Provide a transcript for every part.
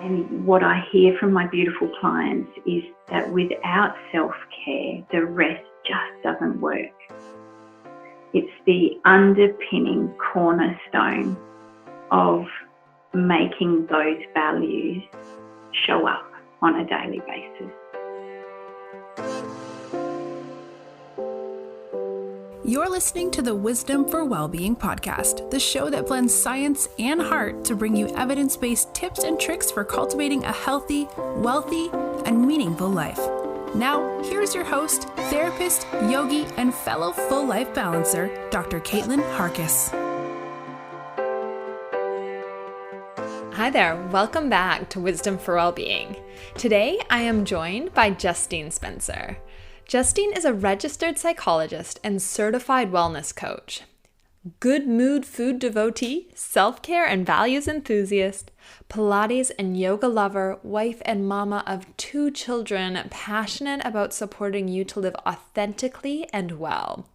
And what I hear from my beautiful clients is that without self-care, the rest just doesn't work. It's the underpinning cornerstone of making those values show up on a daily basis. You're listening to the Wisdom for Wellbeing podcast, the show that blends science and heart to bring you evidence-based tips and tricks for cultivating a healthy, wealthy, and meaningful life. Now, here's your host, therapist, yogi, and fellow full life balancer, Dr. Caitlin Harkis. Hi there, welcome back to Wisdom for Wellbeing. Today, I am joined by Justine Spencer. Justine is a registered psychologist and certified wellness coach, good mood food devotee, self-care and values enthusiast, Pilates and yoga lover, wife and mama of 2 children, passionate about supporting you to live authentically and well.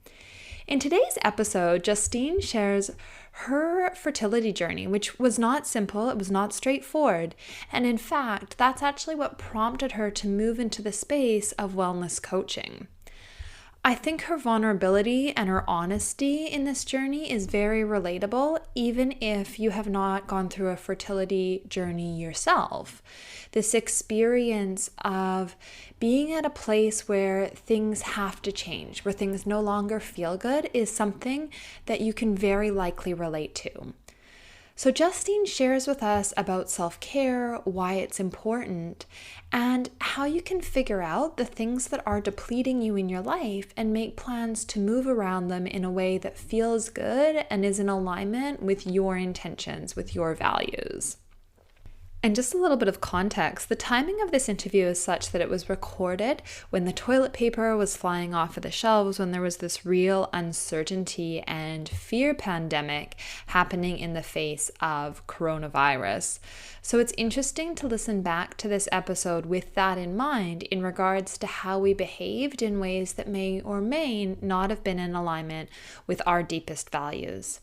In today's episode, Justine shares her fertility journey, which was not simple, it was not straightforward. And in fact, that's actually what prompted her to move into the space of wellness coaching. I think her vulnerability and her honesty in this journey is very relatable, even if you have not gone through a fertility journey yourself. This experience of being at a place where things have to change, where things no longer feel good, is something that you can very likely relate to. So Justine shares with us about self-care, why it's important, and how you can figure out the things that are depleting you in your life and make plans to move around them in a way that feels good and is in alignment with your intentions, with your values. And just a little bit of context, the timing of this interview is such that it was recorded when the toilet paper was flying off of the shelves, when there was this real uncertainty and fear pandemic happening in the face of coronavirus. So it's interesting to listen back to this episode with that in mind in regards to how we behaved in ways that may or may not have been in alignment with our deepest values.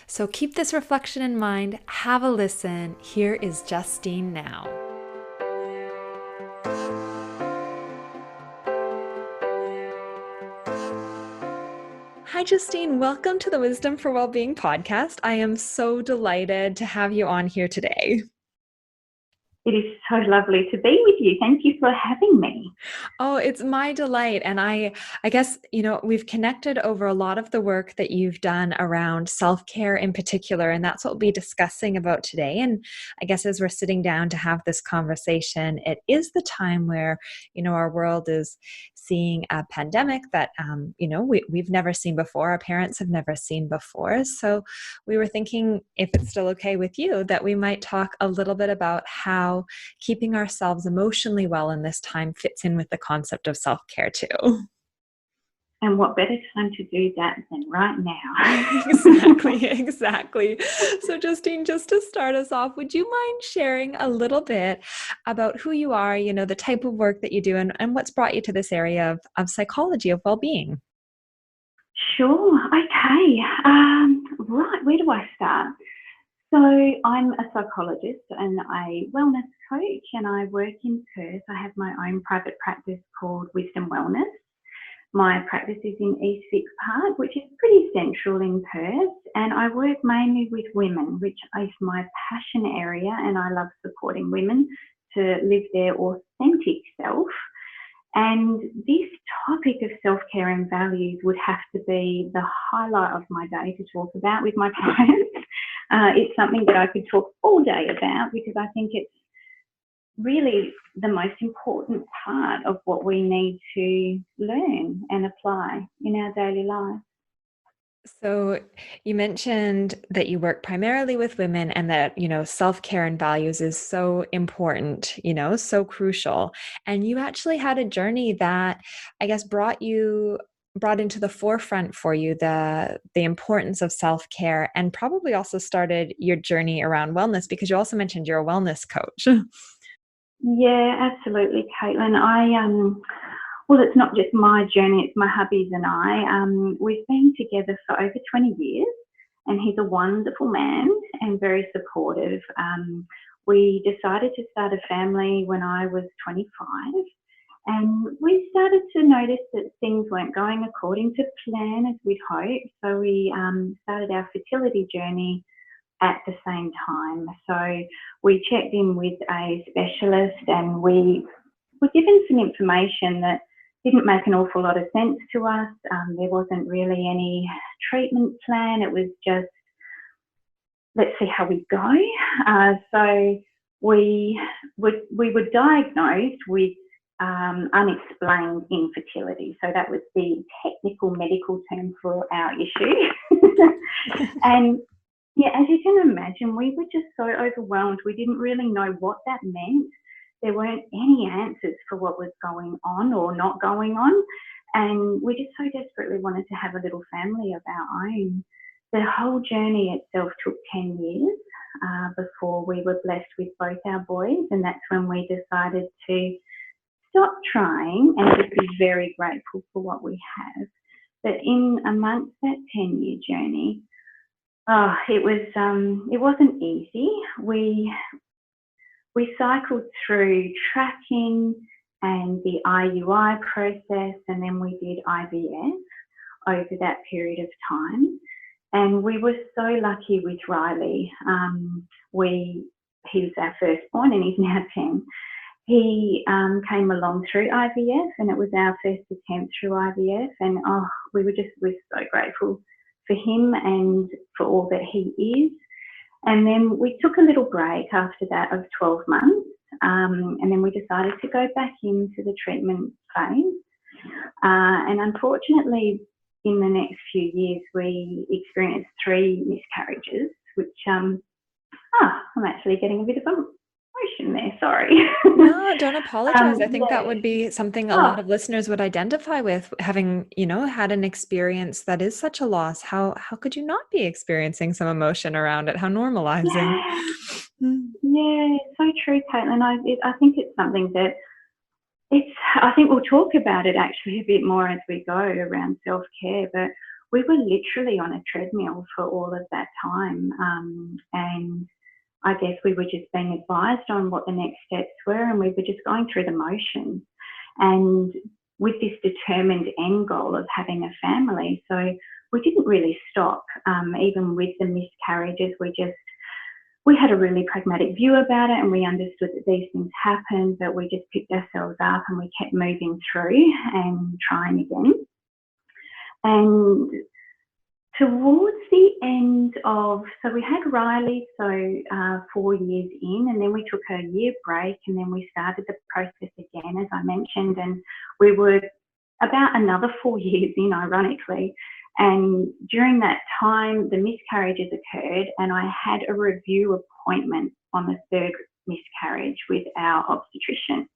So keep this reflection in mind, have a listen. Here is Justine now. Hi, Justine. Welcome to the Wisdom for Wellbeing podcast. I am so delighted to have you on here today. It is so lovely to be with you. Thank you for having me. Oh, it's my delight. And I guess, we've connected over a lot of the work that you've done around self-care in particular, and that's what we'll be discussing about today. And I guess as we're sitting down to have this conversation, it is the time where, our world is seeing a pandemic that, we've never seen before. Our parents have never seen before. So we were thinking, if it's still okay with you, that we might talk a little bit about how keeping ourselves emotionally well in this time fits in with the concept of self-care too. And what better time to do that than right now? Exactly. So Justine, just to start us off, would you mind sharing a little bit about who you are, the type of work that you do, and what's brought you to this area of psychology, of well-being? Sure. Okay. Right. Where do I start? So I'm a psychologist and a wellness coach, and I work in Perth. I have my own private practice called Wisdom Wellness. My practice is in East Vic Park, which is pretty central in Perth, and I work mainly with women, which is my passion area, and I love supporting women to live their authentic self. And this topic of self-care and values would have to be the highlight of my day to talk about with my clients. It's something that I could talk all day about because I think it's really the most important part of what we need to learn and apply in our daily life. So you mentioned that you work primarily with women and that, self-care and values is so important, so crucial. And you actually had a journey that I guess brought into the forefront for you the importance of self-care, and probably also started your journey around wellness, because you also mentioned you're a wellness coach. Yeah, absolutely, Caitlin. Well, it's not just my journey, it's my hubby's and I. We've been together for over 20 years, and he's a wonderful man and very supportive. we decided to start a family when I was 25. And we started to notice that things weren't going according to plan as we'd hoped. So we started our fertility journey at the same time. So we checked in with a specialist, and we were given some information that didn't make an awful lot of sense to us. There wasn't really any treatment plan. It was just, let's see how we go. So we were diagnosed with unexplained infertility. So that was the technical medical term for our issue. And yeah, as you can imagine, we were just so overwhelmed. We didn't really know what that meant. There weren't any answers for what was going on or not going on. And we just so desperately wanted to have a little family of our own. The whole journey itself took 10 years before we were blessed with both our boys. And that's when we decided to stop trying and just be very grateful for what we have. But in amongst that 10-year journey, it wasn't easy. We cycled through tracking and the IUI process, and then we did IVF over that period of time. And we were so lucky with Riley. He was our firstborn, and he's now 10. He came along through IVF, and it was our first attempt through IVF. And we're so grateful for him and for all that he is. And then we took a little break after that of 12 months, and then we decided to go back into the treatment phase. And unfortunately, in the next few years, we experienced 3 miscarriages, which I'm actually getting a bit of emotion there, sorry. No, don't apologize. I think that would be something a lot of listeners would identify with, having, had an experience that is such a loss. How could you not be experiencing some emotion around it? How normalizing. Yeah, so true, Caitlin. I think it's something that I think we'll talk about it actually a bit more as we go around self-care, but we were literally on a treadmill for all of that time. And I guess we were just being advised on what the next steps were, and we were just going through the motions. And with this determined end goal of having a family, so we didn't really stop. Even with the miscarriages, we had a really pragmatic view about it, and we understood that these things happen, but we just picked ourselves up and we kept moving through and trying again. And towards the end so we had Riley, 4 years in, and then we took a year break, and then we started the process again, as I mentioned, and we were about another 4 years in, ironically. And during that time, the miscarriages occurred, and I had a review appointment on the 3rd miscarriage with our obstetrician.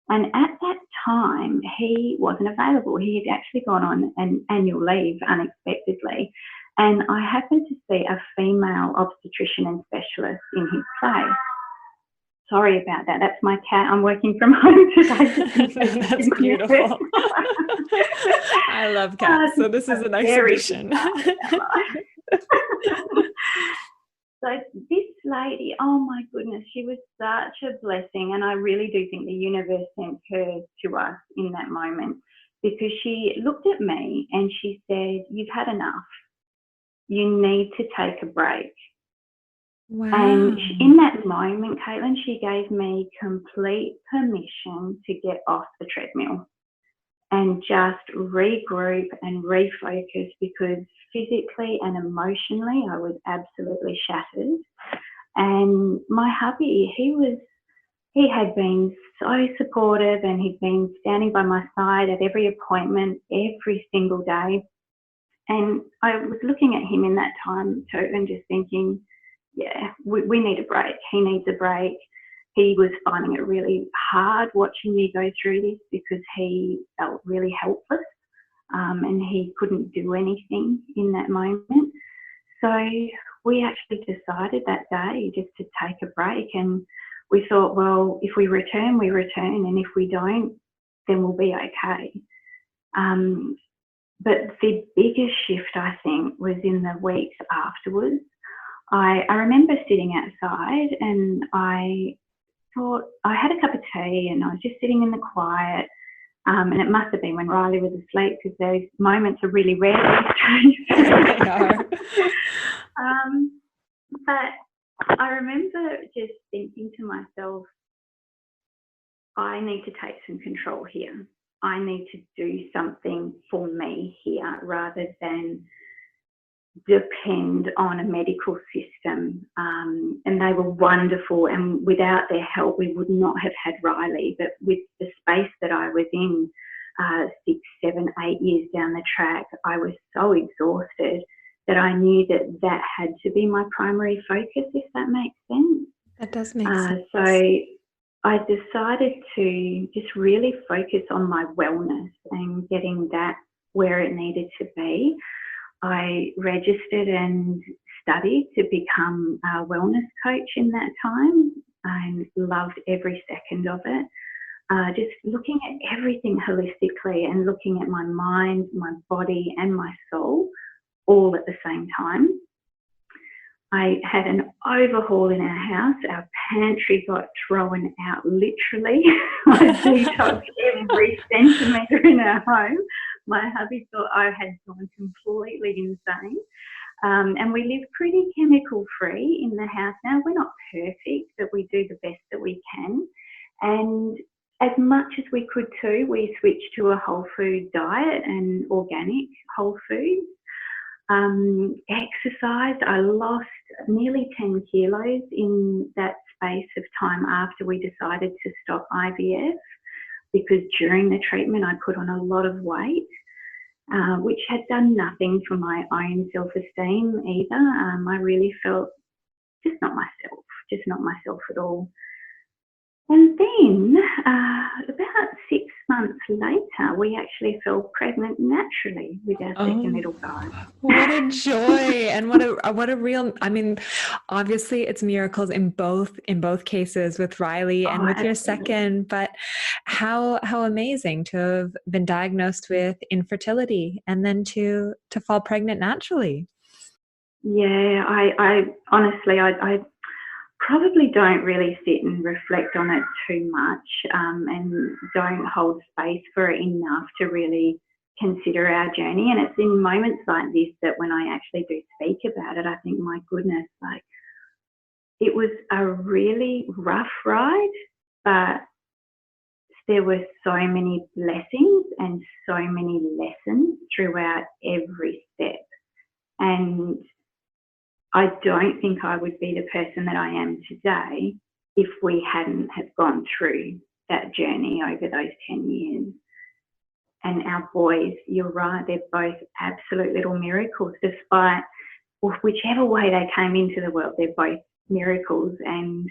And at that time, he wasn't available. He had actually gone on an annual leave unexpectedly. And I happened to see a female obstetrician and specialist in his place. Sorry about that. That's my cat. I'm working from home today. That's beautiful. I love cats, so this is an exhibition. So this lady, oh my goodness, she was such a blessing, and I really do think the universe sent her to us in that moment, because she looked at me and she said, "You've had enough. You need to take a break." Wow. And in that moment, Caitlin, she gave me complete permission to get off the treadmill and just regroup and refocus, because physically and emotionally I was absolutely shattered. And my hubby, he had been so supportive, and he'd been standing by my side at every appointment, every single day. And I was looking at him in that time too, and just thinking, yeah, we need a break. He needs a break. He was finding it really hard watching me go through this, because he felt really helpless, and he couldn't do anything in that moment. So we actually decided that day just to take a break, and we thought, well, if we return, we return, and if we don't, then we'll be okay. But the biggest shift, I think, was in the weeks afterwards. I remember sitting outside and I thought I had a cup of tea and I was just sitting in the quiet. And it must have been when Riley was asleep because those moments are really rare these days. They are. But I remember just thinking to myself, I need to take some control here. I need to do something for me here rather than depend on a medical system. And they were wonderful, and without their help we would not have had Riley. But with the space that I was in, 6, 7, 8 years down the track, I was so exhausted that I knew that that had to be my primary focus, if that makes sense. That does make sense. So I decided to just really focus on my wellness and getting that where it needed to be. I registered and studied to become a wellness coach in that time. I loved every second of it. Just looking at everything holistically and looking at my mind, my body and my soul all at the same time. I had an overhaul in our house. Our pantry got thrown out literally. I detoxed every centimetre in our home. My hubby thought I had gone completely insane. And we live pretty chemical free in the house now. We're not perfect, but we do the best that we can. And as much as we could too, we switched to a whole food diet and organic whole foods. Exercise, I lost nearly 10 kilos in that space of time after we decided to stop IVF, because during the treatment I put on a lot of weight, which had done nothing for my own self-esteem either. I really felt just not myself at all. And then about 6 months later, we actually fell pregnant naturally with our second little guy. What a joy. And what a real, I mean, obviously it's miracles in both cases with Riley and with your second, but how amazing to have been diagnosed with infertility and then to fall pregnant naturally. Yeah, I honestly, I probably don't really sit and reflect on it too much, and don't hold space for it enough to really consider our journey. And it's in moments like this that when I actually do speak about it, I think, my goodness, like, it was a really rough ride, but there were so many blessings and so many lessons throughout every step. And I don't think I would be the person that I am today if we hadn't have gone through that journey over those 10 years. And our boys, you're right, they're both absolute little miracles, despite whichever way they came into the world, they're both miracles. And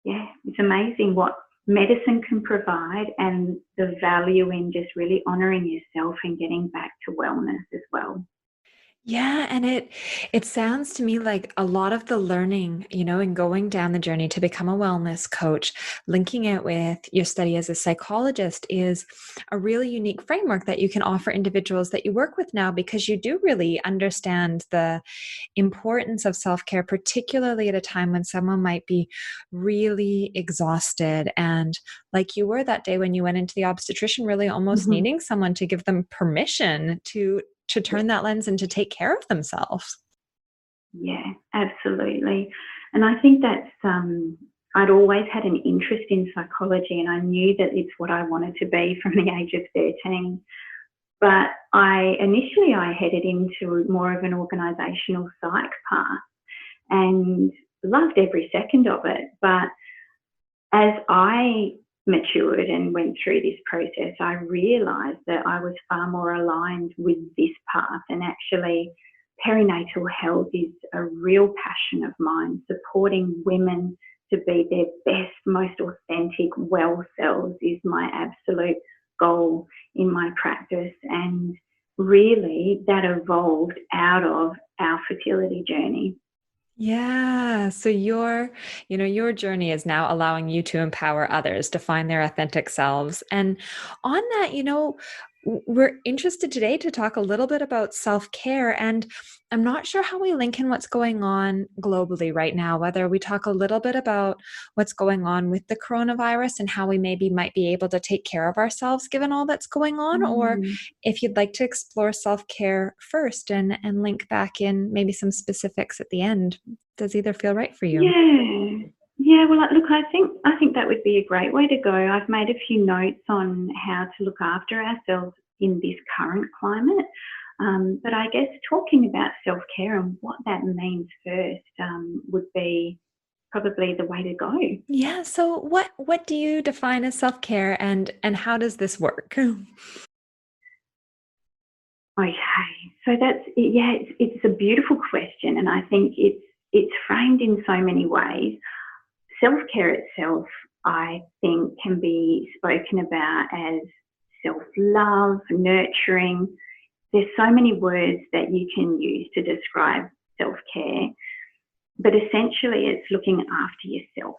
yeah, it's amazing what medicine can provide and the value in just really honouring yourself and getting back to wellness as well. Yeah, and it sounds to me like a lot of the learning, in going down the journey to become a wellness coach, linking it with your study as a psychologist is a really unique framework that you can offer individuals that you work with now, because you do really understand the importance of self-care, particularly at a time when someone might be really exhausted. And like you were that day when you went into the obstetrician, really almost needing someone to give them permission to turn that lens and to take care of themselves. Yeah, absolutely. And I think that's, I'd always had an interest in psychology, and I knew that it's what I wanted to be from the age of 13. But initially I headed into more of an organisational psych path and loved every second of it. But as I matured and went through this process, I realised that I was far more aligned with this path. And actually, perinatal health is a real passion of mine. Supporting women to be their best, most authentic, well selves is my absolute goal in my practice. And really, that evolved out of our fertility journey. Yeah. So your journey is now allowing you to empower others to find their authentic selves. And on that, We're interested today to talk a little bit about self-care, and I'm not sure how we link in what's going on globally right now, whether we talk a little bit about what's going on with the coronavirus and how we maybe might be able to take care of ourselves given all that's going on, or Mm. if you'd like to explore self-care first and link back in maybe some specifics at the end. Does either feel right for you? Yeah. Yeah, well, look, I think that would be a great way to go. I've made a few notes on how to look after ourselves in this current climate. But I guess talking about self-care and what that means first would be probably the way to go. Yeah, so what do you define as self-care and how does this work? Okay, so yeah, it's a beautiful question, and I think it's framed in so many ways. Self-care itself, I think, can be spoken about as self-love, nurturing. There's so many words that you can use to describe self-care, but essentially it's looking after yourself.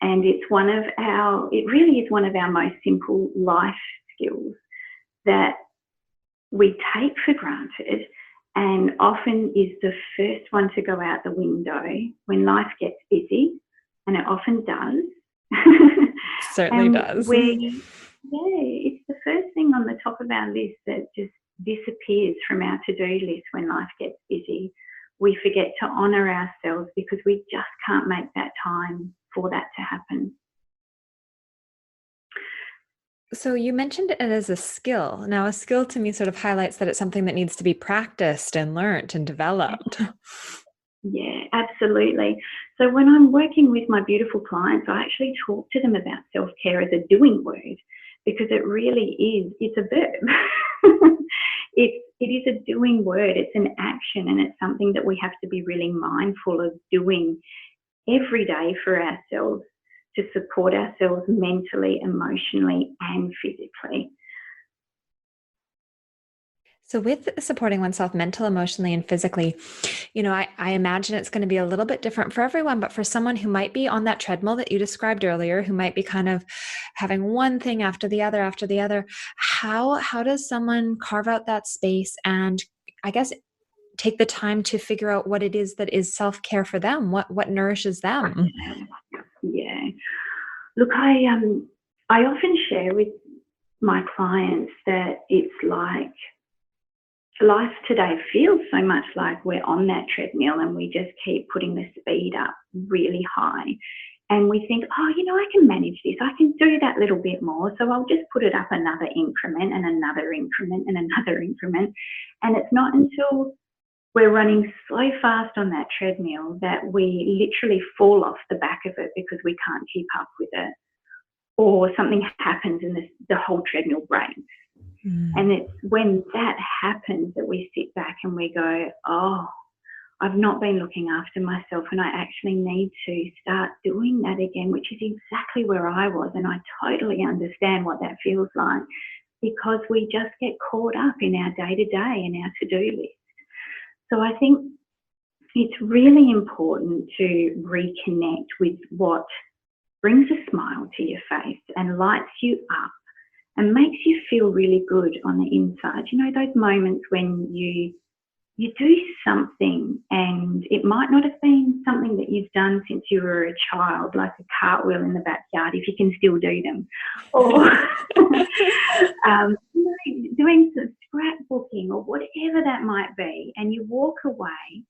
And it really is one of our most simple life skills that we take for granted and often is the first one to go out the window when life gets busy, and it often does. Certainly And does. it's the first thing on the top of our list that just disappears from our to-do list when life gets busy. We forget to honour ourselves because we just can't make that time for that to happen. So you mentioned it as a skill. Now, a skill to me sort of highlights that it's something that needs to be practiced and learnt and developed. Yeah, absolutely. So when I'm working with my beautiful clients, I actually talk to them about self-care as a doing word because it really is, it's a verb. It is a doing word, it's an action, and it's something that we have to be really mindful of doing every day for ourselves to support ourselves mentally, emotionally, and physically. So with supporting oneself mental, emotionally, and physically, I imagine it's going to be a little bit different for everyone, but for someone who might be on that treadmill that you described earlier, who might be kind of having one thing after the other, how does someone carve out that space and I guess take the time to figure out what it is that is self-care for them, what nourishes them? Yeah. Look, I often share with my clients that it's like life today feels so much like we're on that treadmill and we just keep putting the speed up really high. And we think, oh, I can manage this. I can do that little bit more. So I'll just put it up another increment and another increment and another increment. And it's not until we're running so fast on that treadmill that we literally fall off the back of it because we can't keep up with it. Or something happens and the whole treadmill breaks. And it's when that happens that we sit back and we go, oh, I've not been looking after myself and I actually need to start doing that again, which is exactly where I was. And I totally understand what that feels like because we just get caught up in our day-to-day and our to-do list. So I think it's really important to reconnect with what brings a smile to your face and lights you up and makes you feel really good on the inside. Those moments when you do something and it might not have been something that you've done since you were a child, like a cartwheel in the backyard, if you can still do them, or doing some scrapbooking or whatever that might be, and you walk away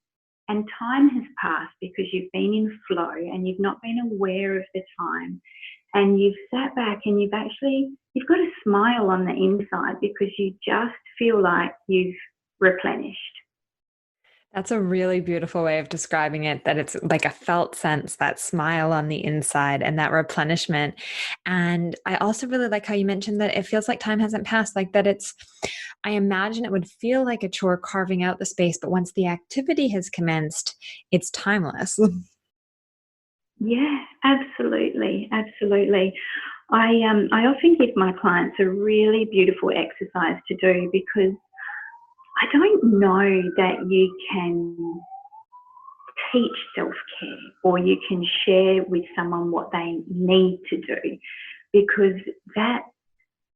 and time has passed because you've been in flow and you've not been aware of the time, and you've sat back and you've got a smile on the inside because you just feel like you've replenished. That's a really beautiful way of describing it, that it's like a felt sense, that smile on the inside and that replenishment. And I also really like how you mentioned that it feels like time hasn't passed, like that I imagine it would feel like a chore carving out the space, but once the activity has commenced, it's timeless. Yeah, absolutely, absolutely. I often give my clients a really beautiful exercise to do because I don't know that you can teach self-care or you can share with someone what they need to do because that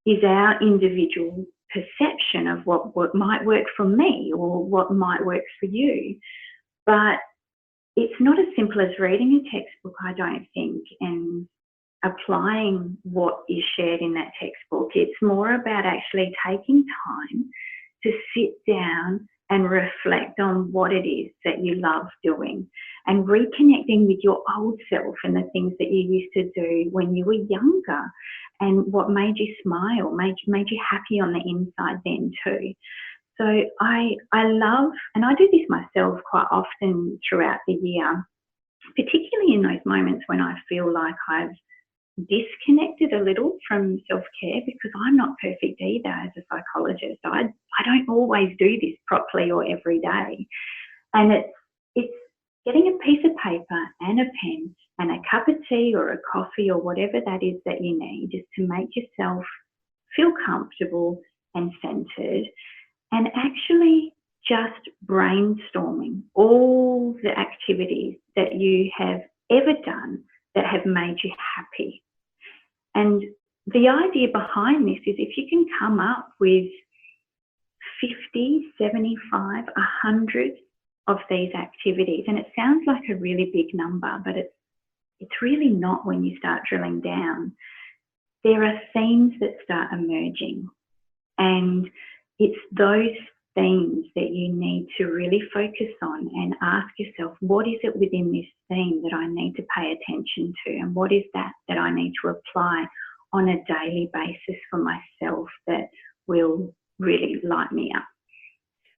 is our individual perception of what might work for me or what might work for you. But it's not as simple as reading a textbook, I don't think, and applying what is shared in that textbook. It's more about actually taking time to sit down and reflect on what it is that you love doing and reconnecting with your old self and the things that you used to do when you were younger and what made you smile, made you happy on the inside then too. So I love, and I do this myself quite often throughout the year, particularly in those moments when I feel like I've disconnected a little from self-care, because I'm not perfect either as a psychologist. I don't always do this properly or every day. And it's getting a piece of paper and a pen and a cup of tea or a coffee or whatever that is that you need, just to make yourself feel comfortable and centered, and actually just brainstorming all the activities that you have ever done that have made you happy. And the idea behind this is if you can come up with 50, 75, 100 of these activities, and it sounds like a really big number, but it's really not when you start drilling down. There are themes that start emerging, and it's those themes that you need to really focus on and ask yourself, what is it within this theme that I need to pay attention to, and what is that I need to apply on a daily basis for myself that will really light me up.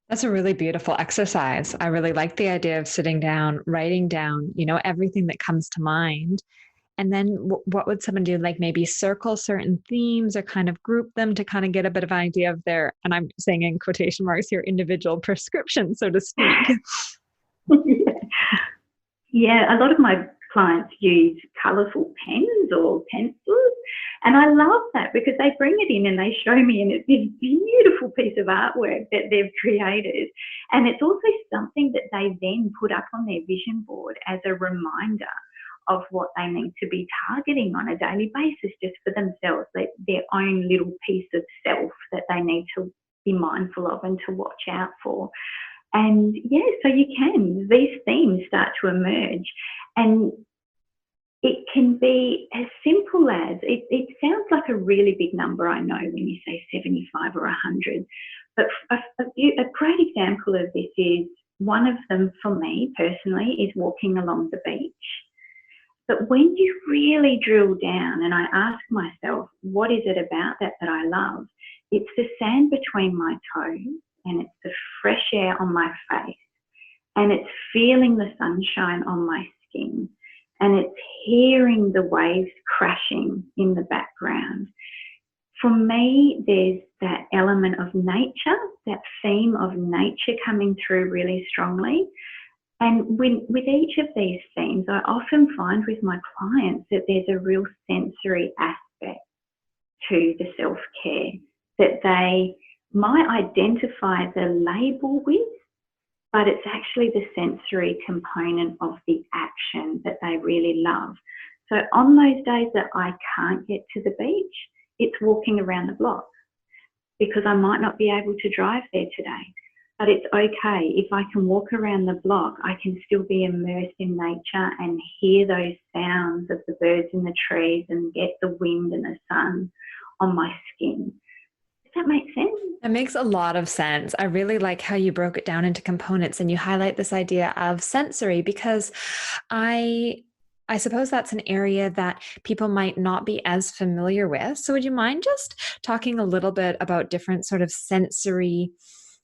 That's a really beautiful exercise. I really like the idea of sitting down, writing down, everything that comes to mind. And then what would someone do? Like maybe circle certain themes or kind of group them to kind of get a bit of an idea of their, and I'm saying in quotation marks here, individual prescription, so to speak. Yeah, a lot of my clients use colourful pens or pencils, and I love that because they bring it in and they show me, and it's this beautiful piece of artwork that they've created. And it's also something that they then put up on their vision board as a reminder of what they need to be targeting on a daily basis, just for themselves, like their own little piece of self that they need to be mindful of and to watch out for. And yeah, so these themes start to emerge, and it can be as simple as, it sounds like a really big number, I know, when you say 75 or 100, but a great example of this is, one of them for me personally is walking along the beach. But when you really drill down and I ask myself, what is it about that I love? It's the sand between my toes, and it's the fresh air on my face, and it's feeling the sunshine on my skin, and it's hearing the waves crashing in the background. For me, there's that element of nature, that theme of nature coming through really strongly. And with each of these themes, I often find with my clients that there's a real sensory aspect to the self-care that they might identify the label with, but it's actually the sensory component of the action that they really love. So on those days that I can't get to the beach, it's walking around the block, because I might not be able to drive there today. But it's okay. If I can walk around the block, I can still be immersed in nature and hear those sounds of the birds in the trees and get the wind and the sun on my skin. Does that make sense? That makes a lot of sense. I really like how you broke it down into components and you highlight this idea of sensory, because I suppose that's an area that people might not be as familiar with. So would you mind just talking a little bit about different sort of sensory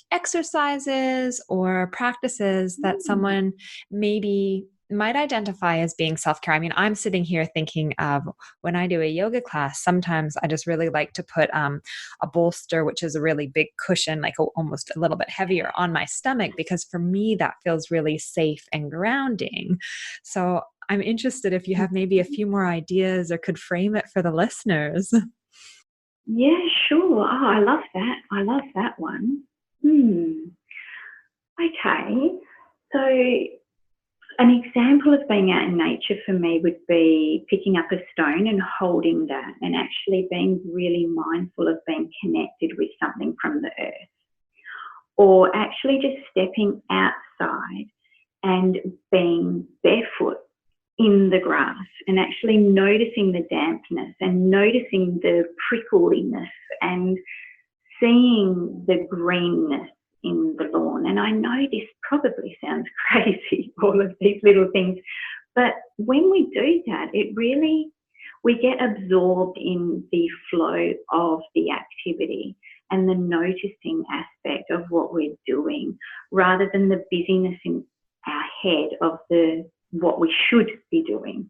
exercises or practices that someone maybe might identify as being self-care? I mean, I'm sitting here thinking of when I do a yoga class, sometimes I just really like to put a bolster, which is a really big cushion, like almost a little bit heavier on my stomach, because for me, that feels really safe and grounding. So I'm interested if you have maybe a few more ideas or could frame it for the listeners. Yeah, sure. Oh, I love that. I love that one. Okay. So An example of being out in nature for me would be picking up a stone and holding that and actually being really mindful of being connected with something from the earth. Or actually just stepping outside and being barefoot in the grass and actually noticing the dampness and noticing the prickliness and seeing the greenness in the lawn. And I know this probably sounds crazy, all of these little things, but when we do that, we get absorbed in the flow of the activity and the noticing aspect of what we're doing rather than the busyness in our head of what we should be doing.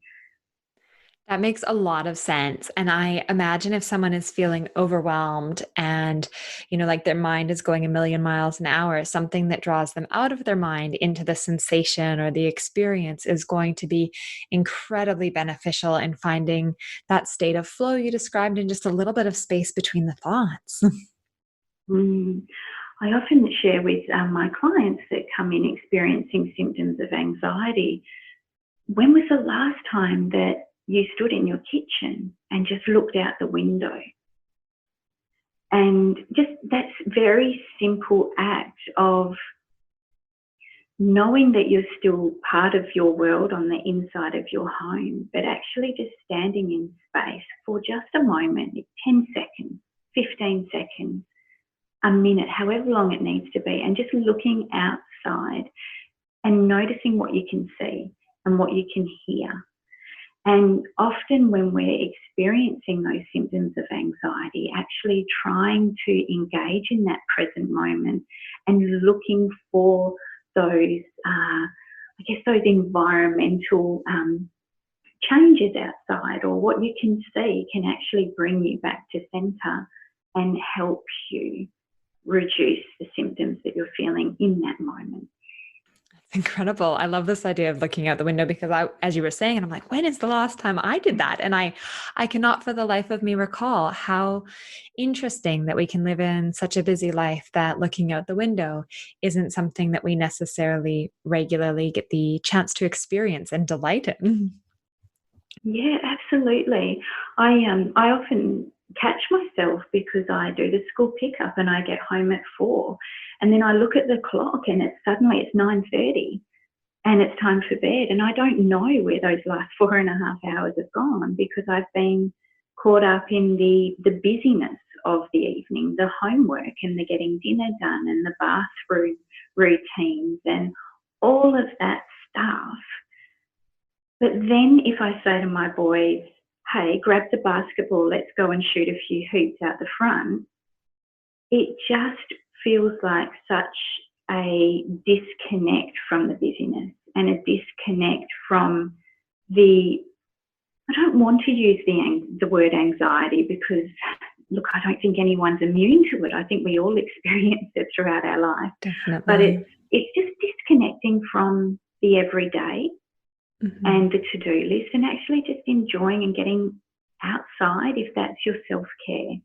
That makes a lot of sense. And I imagine if someone is feeling overwhelmed and, like their mind is going a million miles an hour, something that draws them out of their mind into the sensation or the experience is going to be incredibly beneficial in finding that state of flow you described in just a little bit of space between the thoughts. I often share with my clients that come in experiencing symptoms of anxiety, when was the last time that you stood in your kitchen and just looked out the window? And just that's very simple act of knowing that you're still part of your world on the inside of your home, but actually just standing in space for just a moment, 10 seconds, 15 seconds, a minute, however long it needs to be, and just looking outside and noticing what you can see and what you can hear. And often when we're experiencing those symptoms of anxiety, actually trying to engage in that present moment and looking for those, those environmental changes outside, or what you can see can actually bring you back to centre and help you reduce the symptoms that you're feeling in that moment. Incredible. I love this idea of looking out the window because as you were saying, and I'm like, when is the last time I did that? And I cannot for the life of me recall. How interesting that we can live in such a busy life that looking out the window isn't something that we necessarily regularly get the chance to experience and delight in. Yeah, absolutely. I often catch myself because I do the school pickup and I get home at 4, and then I look at the clock and it's 9:30 and it's time for bed, and I don't know where those last 4.5 hours have gone because I've been caught up in the busyness of the evening, the homework and the getting dinner done and the bathroom routines and all of that stuff. But then if I say to my boys, hey, grab the basketball, let's go and shoot a few hoops out the front, it just feels like such a disconnect from the busyness and a disconnect from I don't want to use the word anxiety because, look, I don't think anyone's immune to it. I think we all experience it throughout our life. Definitely. But it's just disconnecting from the everyday. Mm-hmm. And the to-do list, and actually just enjoying and getting outside if that's your self-care,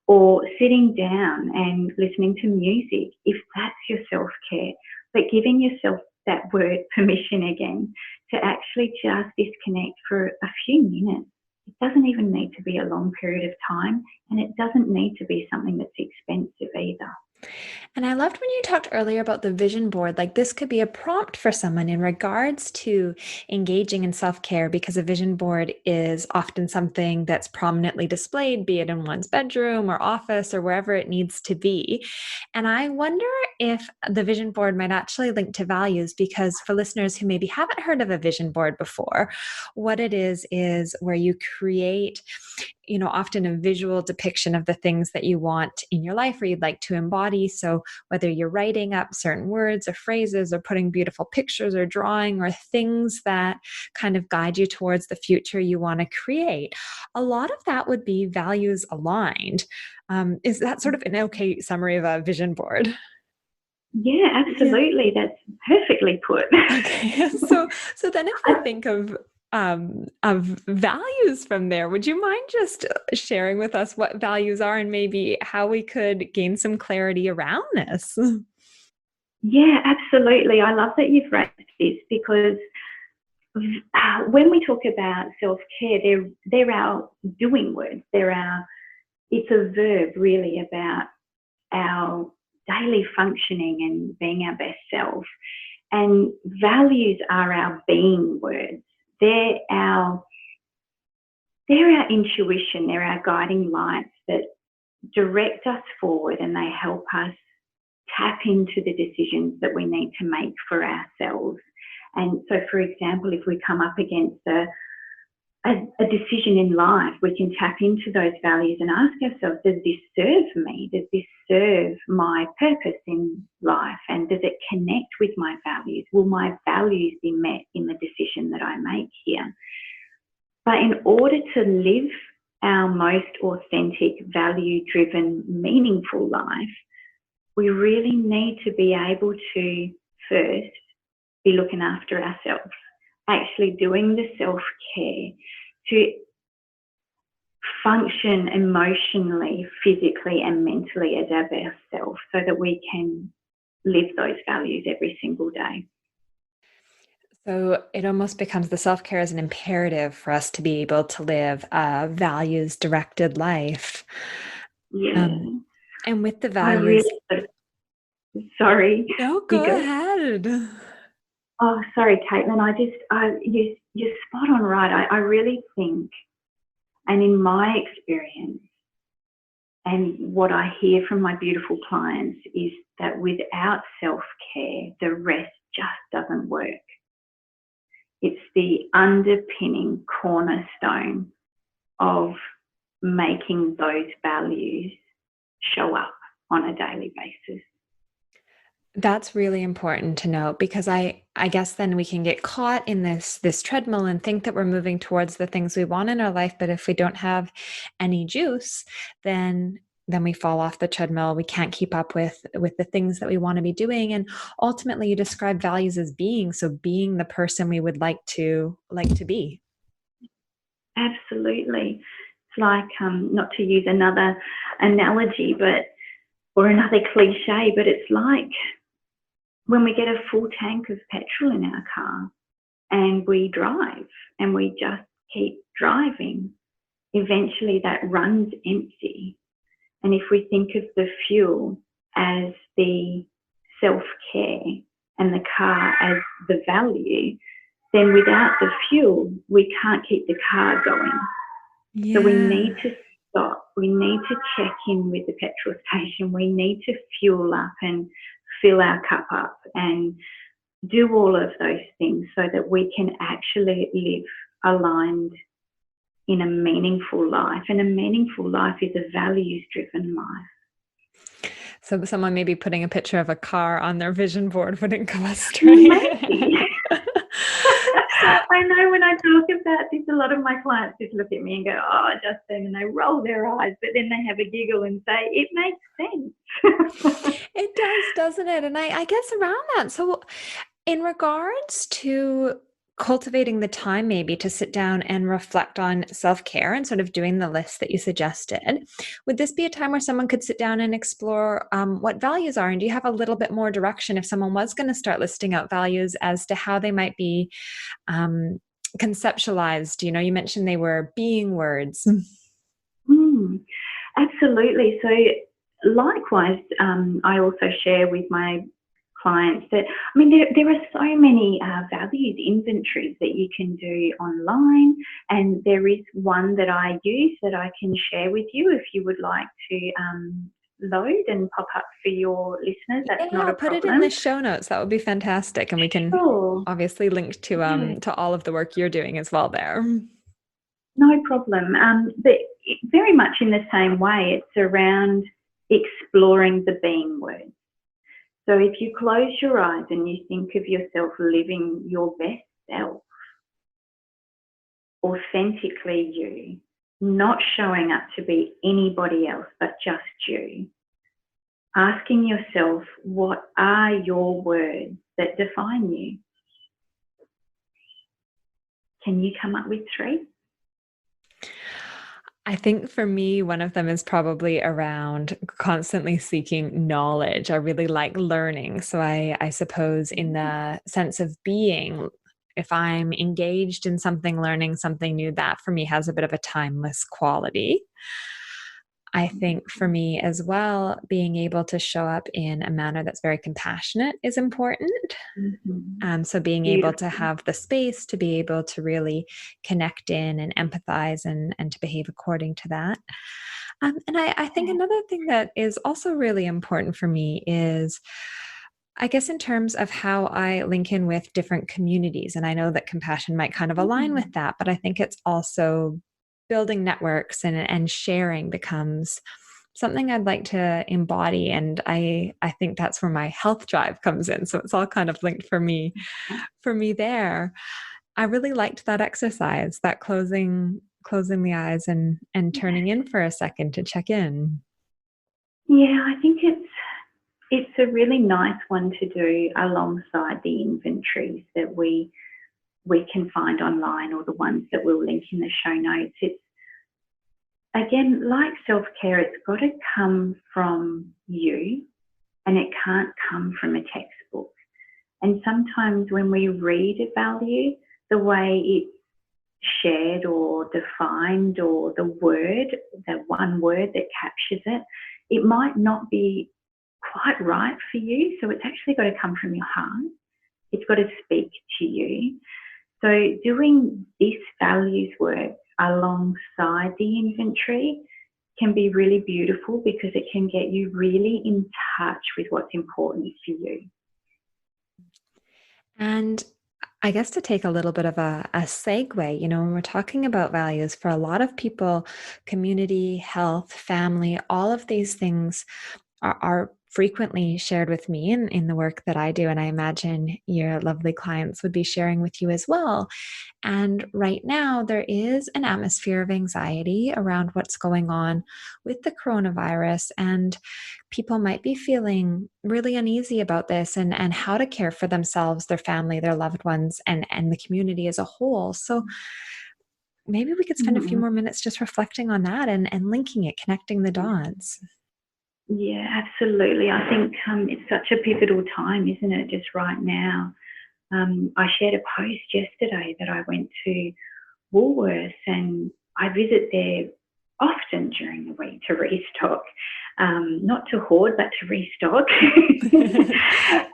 or sitting down and listening to music if that's your self-care, but giving yourself that word permission again to actually just disconnect for a few minutes. It doesn't even need to be a long period of time, and it doesn't need to be something that's expensive either. And I loved when you talked earlier about the vision board. Like this could be a prompt for someone in regards to engaging in self-care, because a vision board is often something that's prominently displayed, be it in one's bedroom or office or wherever it needs to be. And I wonder if the vision board might actually link to values, because for listeners who maybe haven't heard of a vision board before, what it is where you create often a visual depiction of the things that you want in your life or you'd like to embody. So whether you're writing up certain words or phrases or putting beautiful pictures or drawing or things that kind of guide you towards the future you want to create, a lot of that would be values aligned. Is that sort of an okay summary of a vision board? Yeah, absolutely. Yeah. That's perfectly put. Okay. So then if we think of values from there, would you mind just sharing with us what values are and maybe how we could gain some clarity around this? Yeah, absolutely. I love that you've raised this because when we talk about self-care, they're our doing words. It's a verb really about our daily functioning and being our best self. And values are our being words. They're our intuition. They're our guiding lights that direct us forward, and they help us tap into the decisions that we need to make for ourselves. And so, for example, if we come up against a decision in life, we can tap into those values and ask ourselves, does this serve me? Does this serve my purpose in life? And does it connect with my values? Will my values be met in the decision that I make here? But in order to live our most authentic, value-driven, meaningful life, we really need to be able to first be looking after ourselves, actually doing the self-care to function emotionally, physically and mentally as our best self so that we can live those values every single day. So it almost becomes the self-care as an imperative for us to be able to live a values-directed life. Yeah. And with the values... Sorry. No, go ahead. Oh, sorry, Caitlin. You're spot on right. I really think, and in my experience, and what I hear from my beautiful clients is that without self-care, the rest just doesn't work. It's the underpinning cornerstone of making those values show up on a daily basis. That's really important to note, because I guess then we can get caught in this treadmill and think that we're moving towards the things we want in our life. But if we don't have any juice, then we fall off the treadmill. We can't keep up with the things that we want to be doing. And ultimately, you describe values as being, so being the person we would like to be. Absolutely. It's like, not to use another analogy, or another cliche, but it's like when we get a full tank of petrol in our car and we drive and we just keep driving, eventually that runs empty. And if we think of the fuel as the self-care and the car as the value, then without the fuel, we can't keep the car going. Yeah. So we need to stop. We need to check in with the petrol station. We need to fuel up and fill our cup up and do all of those things so that we can actually live aligned in a meaningful life. And a meaningful life is a values-driven life. So someone maybe putting a picture of a car on their vision board wouldn't go astray. Maybe. I know when I talk about this, a lot of my clients just look at me and go, oh, Justine, and they roll their eyes, but then they have a giggle and say, it makes sense. It does, doesn't it? And I guess around that, so in regards to cultivating the time maybe to sit down and reflect on self-care and sort of doing the list that you suggested, would this be a time where someone could sit down and explore what values are? And do you have a little bit more direction if someone was going to start listing out values as to how they might be conceptualized? You know, you mentioned they were being words. Absolutely. So likewise, I also share with my clients that, I mean, there are so many values inventories that you can do online, and there is one that I use that I can share with you if you would like to load and pop up for your listeners. That's not a problem. Put it in the show notes. That would be fantastic, and we can obviously link to all of the work you're doing as well there. No problem. But very much in the same way, it's around exploring the being words. So if you close your eyes and you think of yourself living your best self, authentically you, not showing up to be anybody else but just you, asking yourself, what are your words that define you? Can you come up with 3? I think for me, one of them is probably around constantly seeking knowledge. I really like learning. So I suppose in the sense of being, if I'm engaged in something, learning something new, that for me has a bit of a timeless quality. I think for me as well, being able to show up in a manner that's very compassionate is important. So being able to Beautiful. have the space to be able to really connect in and empathize and to behave according to that. And I think another thing that is also really important for me is, I guess, in terms of how I link in with different communities. And I know that compassion might kind of align with that, but I think it's also building networks and sharing becomes something I'd like to embody. And I think that's where my health drive comes in. So it's all kind of linked for me there. I really liked that exercise, that closing the eyes and turning in for a second to check in. Yeah, I think it's a really nice one to do alongside the inventories that we can find online, or the ones that we'll link in the show notes. It's, again, like self-care, it's got to come from you, and it can't come from a textbook. And sometimes when we read a value, the way it's shared or defined, or the one word that captures it, it might not be quite right for you. So it's actually got to come from your heart. It's got to speak to you. So doing this values work alongside the inventory can be really beautiful, because it can get you really in touch with what's important for you. And I guess to take a little bit of a segue, when we're talking about values, for a lot of people, community, health, family, all of these things are frequently shared with me in the work that I do. And I imagine your lovely clients would be sharing with you as well. And right now, there is an atmosphere of anxiety around what's going on with the coronavirus. And people might be feeling really uneasy about this and how to care for themselves, their family, their loved ones, and the community as a whole. So maybe we could spend a few more minutes just reflecting on that and linking it, connecting the dots. Yeah, absolutely. I think it's such a pivotal time, isn't it, just right now? I shared a post yesterday that I went to Woolworths, and I visit there often during the week to restock, not to hoard, but to restock.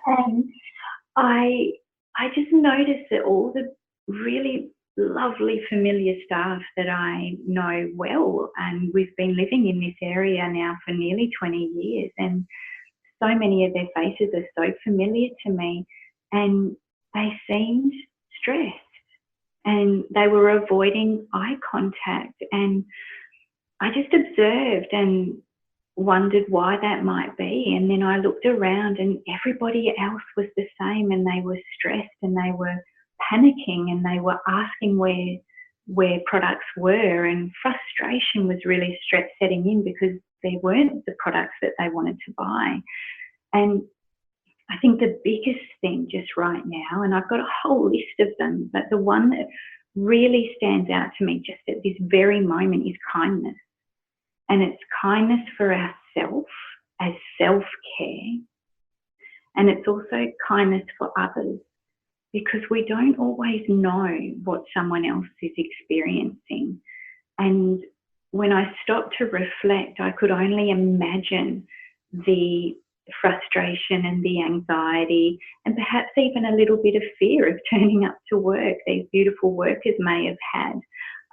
And I just noticed that all the really lovely familiar staff that I know well, and we've been living in this area now for nearly 20 years, and so many of their faces are so familiar to me, and they seemed stressed, and they were avoiding eye contact, and I just observed and wondered why that might be. And then I looked around, and everybody else was the same, and they were stressed, and they were panicking, and they were asking where products were, and frustration was really setting in, because there weren't the products that they wanted to buy. And I think the biggest thing just right now, and I've got a whole list of them, but the one that really stands out to me just at this very moment is kindness. And it's kindness for ourselves as self-care. And it's also kindness for others, because we don't always know what someone else is experiencing. And when I stopped to reflect, I could only imagine the frustration and the anxiety, and perhaps even a little bit of fear of turning up to work these beautiful workers may have had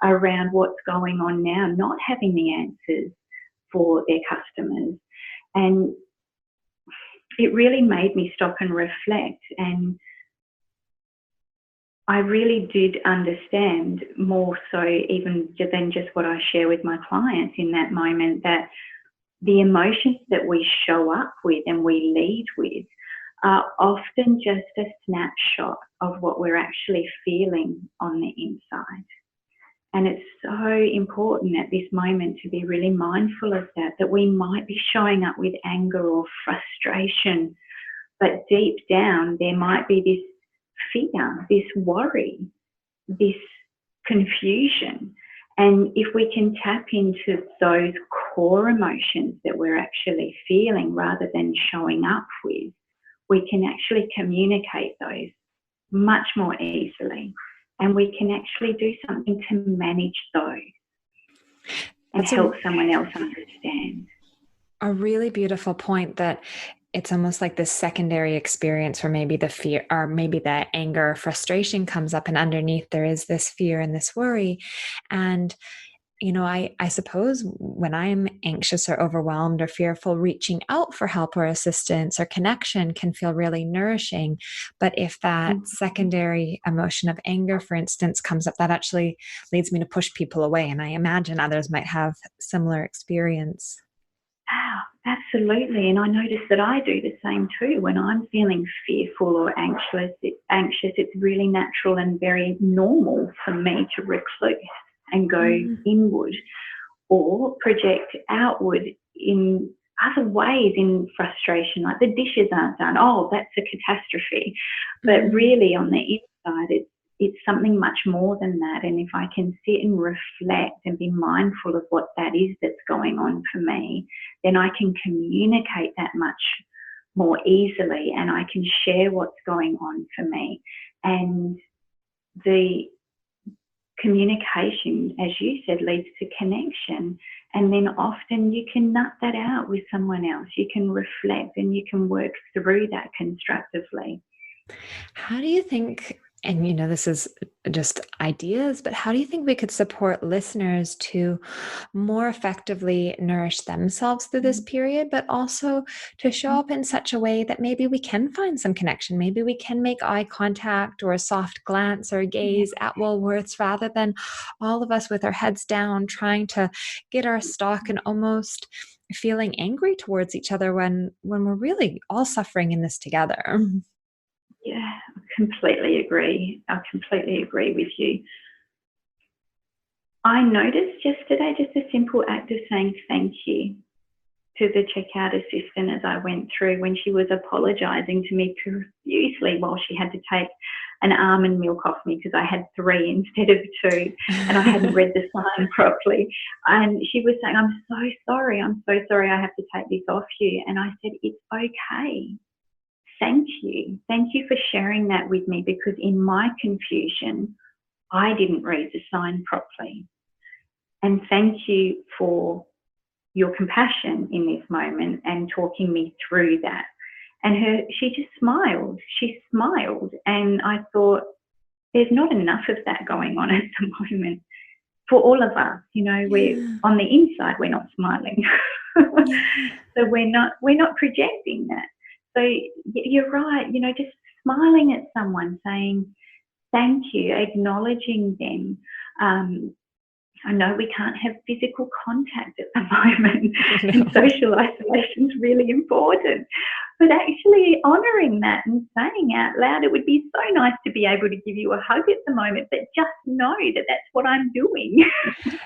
around what's going on now, not having the answers for their customers. And it really made me stop and reflect. And I really did understand, more so even than just what I share with my clients in that moment, that the emotions that we show up with and we lead with are often just a snapshot of what we're actually feeling on the inside. And it's so important at this moment to be really mindful of that we might be showing up with anger or frustration, but deep down there might be this fear, this worry, this confusion. And if we can tap into those core emotions that we're actually feeling rather than showing up with, we can actually communicate those much more easily. And we can actually do something to manage those and help someone else understand. A really beautiful point, that it's almost like this secondary experience where maybe the fear or maybe the anger or frustration comes up, and underneath there is this fear and this worry. And I suppose when I'm anxious or overwhelmed or fearful, reaching out for help or assistance or connection can feel really nourishing. But if that secondary emotion of anger, for instance, comes up, that actually leads me to push people away. And I imagine others might have similar experience. Wow, absolutely. And I notice that I do the same too. When I'm feeling fearful or anxious, it's really natural and very normal for me to recluse and go inward or project outward in other ways, in frustration, like the dishes aren't done. Oh, that's a catastrophe. But really on the inside, it's something much more than that. And if I can sit and reflect and be mindful of what that is that's going on for me, then I can communicate that much more easily, and I can share what's going on for me. And the communication, as you said, leads to connection. And then often you can nut that out with someone else. You can reflect and you can work through that constructively. How do you think, and this is just ideas, but how do you think we could support listeners to more effectively nourish themselves through this period, but also to show up in such a way that maybe we can find some connection? Maybe we can make eye contact or a soft glance or a gaze at Woolworths, rather than all of us with our heads down trying to get our stock and almost feeling angry towards each other when we're really all suffering in this together. Yeah, I completely agree. I completely agree with you. I noticed yesterday just a simple act of saying thank you to the checkout assistant as I went through, when she was apologising to me profusely while she had to take an almond milk off me because I had 3 instead of 2 and I hadn't read the sign properly. And she was saying, I'm so sorry, I have to take this off you. And I said, it's okay. Thank you. Thank you for sharing that with me, because in my confusion, I didn't read the sign properly. And thank you for your compassion in this moment and talking me through that. And she just smiled. She smiled. And I thought, there's not enough of that going on at the moment for all of us. We're on the inside, we're not smiling. So we're not projecting that. So you're right, just smiling at someone, saying thank you, acknowledging them. I know we can't have physical contact at the moment, and social isolation is really important. But actually honouring that and saying out loud, it would be so nice to be able to give you a hug at the moment, but just know that that's what I'm doing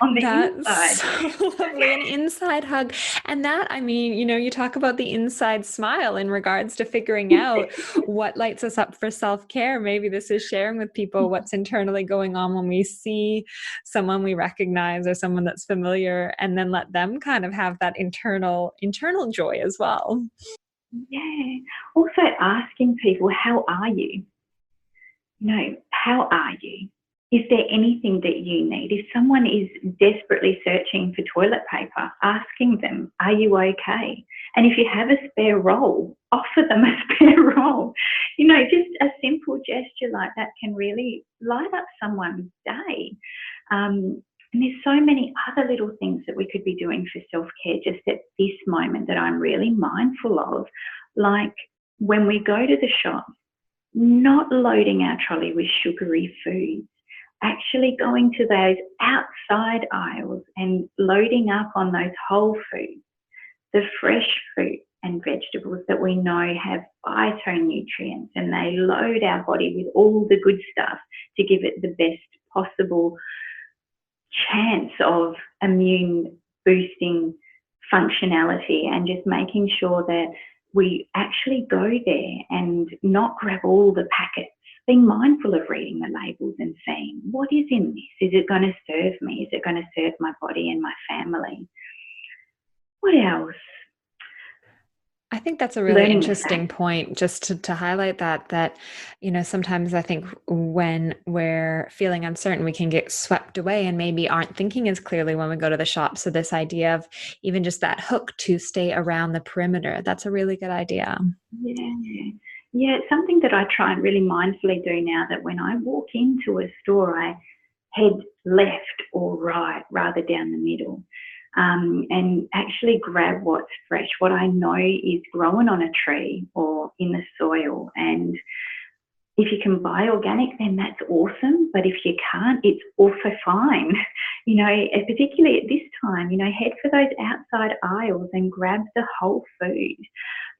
on the inside. So lovely, an inside hug. And that, you talk about the inside smile in regards to figuring out what lights us up for self-care. Maybe this is sharing with people what's internally going on when we see someone we recognize or someone that's familiar, and then let them kind of have that internal joy as well. Yeah. Also asking people, how are you? How are you? Is there anything that you need? If someone is desperately searching for toilet paper, asking them, are you okay? And if you have a spare roll, offer them a spare roll. Just a simple gesture like that can really light up someone's day. And there's so many other little things that we could be doing for self-care just at this moment that I'm really mindful of. Like when we go to the shop, not loading our trolley with sugary foods, actually going to those outside aisles and loading up on those whole foods, the fresh fruit and vegetables that we know have phytonutrients, and they load our body with all the good stuff to give it the best possible chance of immune boosting functionality, and just making sure that we actually go there and not grab all the packets, being mindful of reading the labels and saying, what is in this? Is it going to serve me? Is it going to serve my body and my family? What else? I think that's a really learning the interesting facts. point, just to highlight that, sometimes I think when we're feeling uncertain, we can get swept away and maybe aren't thinking as clearly when we go to the shop. So this idea of even just that hook to stay around the perimeter, that's a really good idea. Yeah. Yeah, it's something that I try and really mindfully do now, that when I walk into a store, I head left or right rather down the middle, and actually grab what's fresh, what I know is growing on a tree or in the soil. And if you can buy organic, then that's awesome. But if you can't, it's also fine. Particularly at this time, head for those outside aisles and grab the whole food.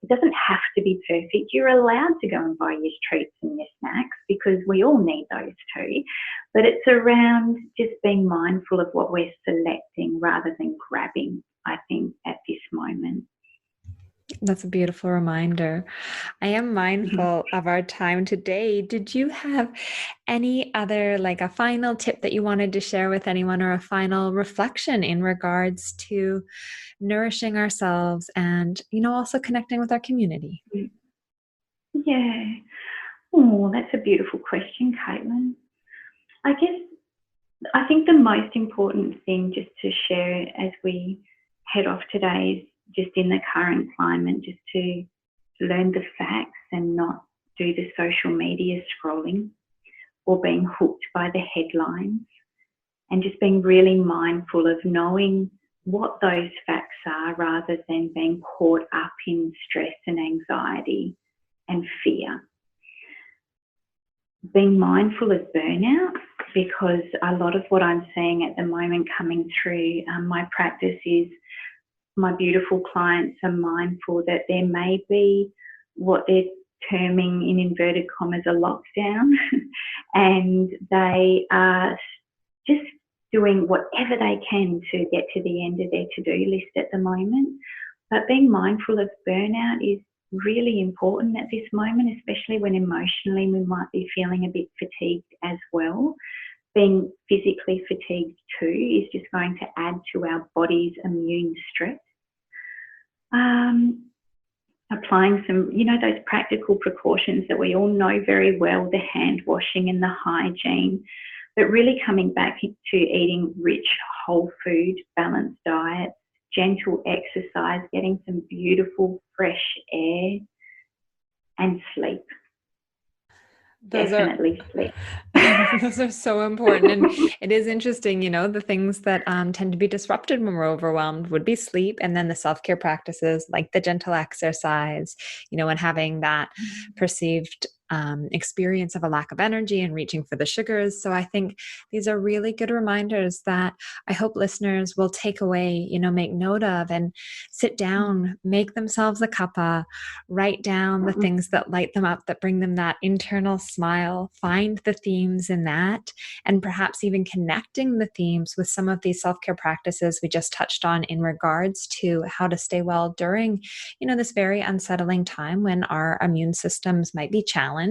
It doesn't have to be perfect. You're allowed to go and buy your treats and your snacks, because we all need those too. But it's around just being mindful of what we're selecting rather than grabbing, I think, at this moment. That's a beautiful reminder. I am mindful of our time today. Did you have any other, like a final tip that you wanted to share with anyone, or a final reflection in regards to nourishing ourselves and, also connecting with our community? Yeah. Oh, that's a beautiful question, Caitlin. I think the most important thing just to share as we head off today is just in the current climate, just to learn the facts and not do the social media scrolling or being hooked by the headlines, and just being really mindful of knowing what those facts are rather than being caught up in stress and anxiety and fear. Being mindful of burnout, because a lot of what I'm seeing at the moment coming through my practice is my beautiful clients are mindful that there may be what they're terming in inverted commas a lockdown, and they are just doing whatever they can to get to the end of their to-do list at the moment. But being mindful of burnout is really important at this moment, especially when emotionally we might be feeling a bit fatigued as well. Being physically fatigued too is just going to add to our body's immune stress. Applying some, those practical precautions that we all know very well, the hand washing and the hygiene, but really coming back to eating rich, whole food, balanced diets, gentle exercise, getting some beautiful fresh air, and sleep. Those are Definitely sleep. those are so important. And it is interesting, the things that tend to be disrupted when we're overwhelmed would be sleep, and then the self-care practices like the gentle exercise, and having that perceived experience of a lack of energy and reaching for the sugars. So I think these are really good reminders that I hope listeners will take away, make note of, and sit down, make themselves a cuppa, write down the things that light them up, that bring them that internal smile, find the themes in that, and perhaps even connecting the themes with some of these self-care practices we just touched on in regards to how to stay well during, this very unsettling time when our immune systems might be challenged,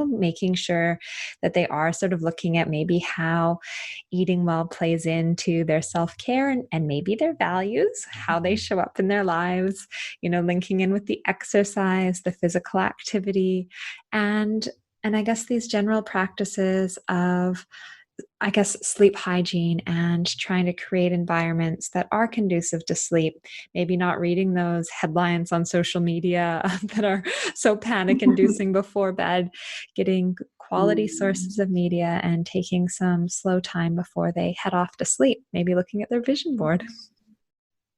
making sure that they are sort of looking at maybe how eating well plays into their self-care, and maybe their values, how they show up in their lives, linking in with the exercise, the physical activity, and I guess these general practices of, sleep hygiene, and trying to create environments that are conducive to sleep. Maybe not reading those headlines on social media that are so panic inducing before bed, getting quality sources of media, and taking some slow time before they head off to sleep. Maybe looking at their vision board.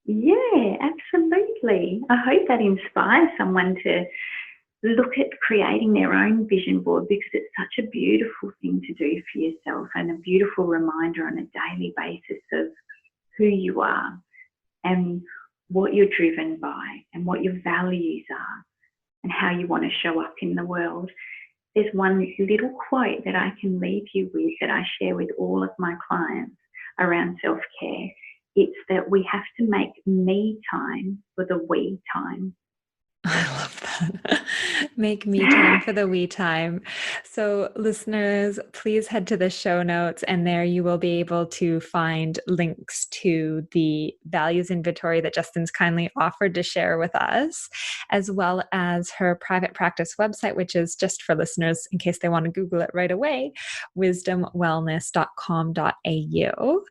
Yeah, absolutely. I hope that inspires someone to look at creating their own vision board, because it's such a beautiful thing to do for yourself, and a beautiful reminder on a daily basis of who you are and what you're driven by and what your values are and how you want to show up in the world. There's one little quote that I can leave you with that I share with all of my clients around self-care. It's that we have to make me time for the we time. I love that. Make me time for the we time. So, listeners, please head to the show notes, and there you will be able to find links to the values inventory that Justin's kindly offered to share with us, as well as her private practice website, which is, just for listeners in case they want to Google it right away, wisdomwellness.com.au.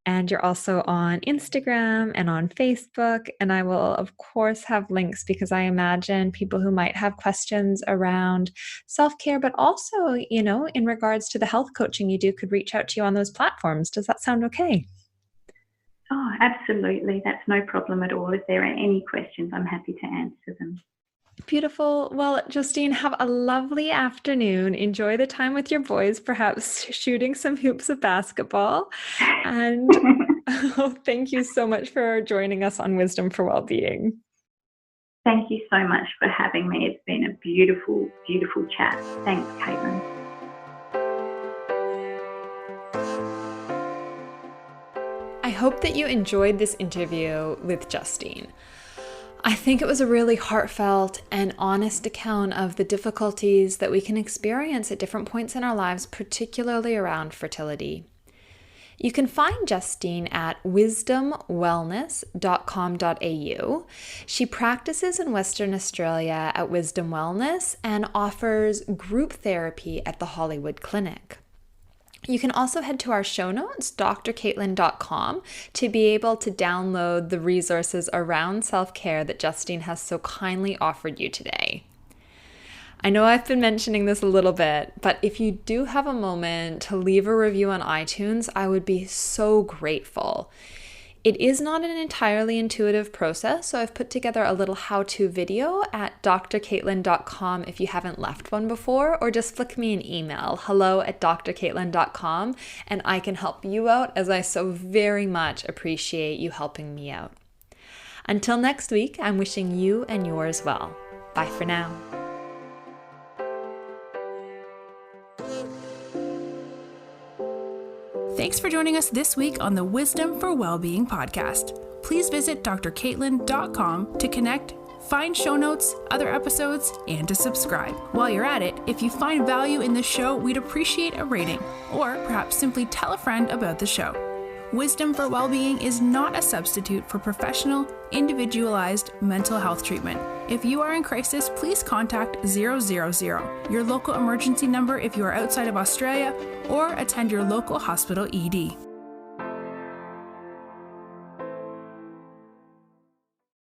And you're also on Instagram and on Facebook. And I will, of course, have links because I imagine people who might have questions around self-care, but also, in regards to the health coaching you do, could reach out to you on those platforms. Does that sound okay? Oh, absolutely. That's no problem at all. If there are any questions, I'm happy to answer them. Beautiful. Well, Justine, have a lovely afternoon. Enjoy the time with your boys, perhaps shooting some hoops of basketball. And thank you so much for joining us on Wisdom for Wellbeing. Thank you so much for having me. It's been a beautiful, beautiful chat. Thanks, Caitlin. I hope that you enjoyed this interview with Justine. I think it was a really heartfelt and honest account of the difficulties that we can experience at different points in our lives, particularly around fertility. You can find Justine at wisdomwellness.com.au. She practices in Western Australia at Wisdom Wellness and offers group therapy at the Hollywood Clinic. You can also head to our show notes, drcaitlin.com, to be able to download the resources around self-care that Justine has so kindly offered you today. I know I've been mentioning this a little bit, but if you do have a moment to leave a review on iTunes, I would be so grateful. It is not an entirely intuitive process, so I've put together a little how-to video at drcaitlin.com if you haven't left one before, or just flick me an email, hello@drcaitlin.com, and I can help you out, as I so very much appreciate you helping me out. Until next week, I'm wishing you and yours well. Bye for now. Thanks for joining us this week on the Wisdom for Wellbeing podcast. Please visit drcaitlin.com to connect, find show notes, other episodes, and to subscribe. While you're at it, if you find value in the show, we'd appreciate a rating, or perhaps simply tell a friend about the show. Wisdom for Wellbeing is not a substitute for professional, individualized mental health treatment. If you are in crisis, please contact 000, your local emergency number if you are outside of Australia, or attend your local hospital ED.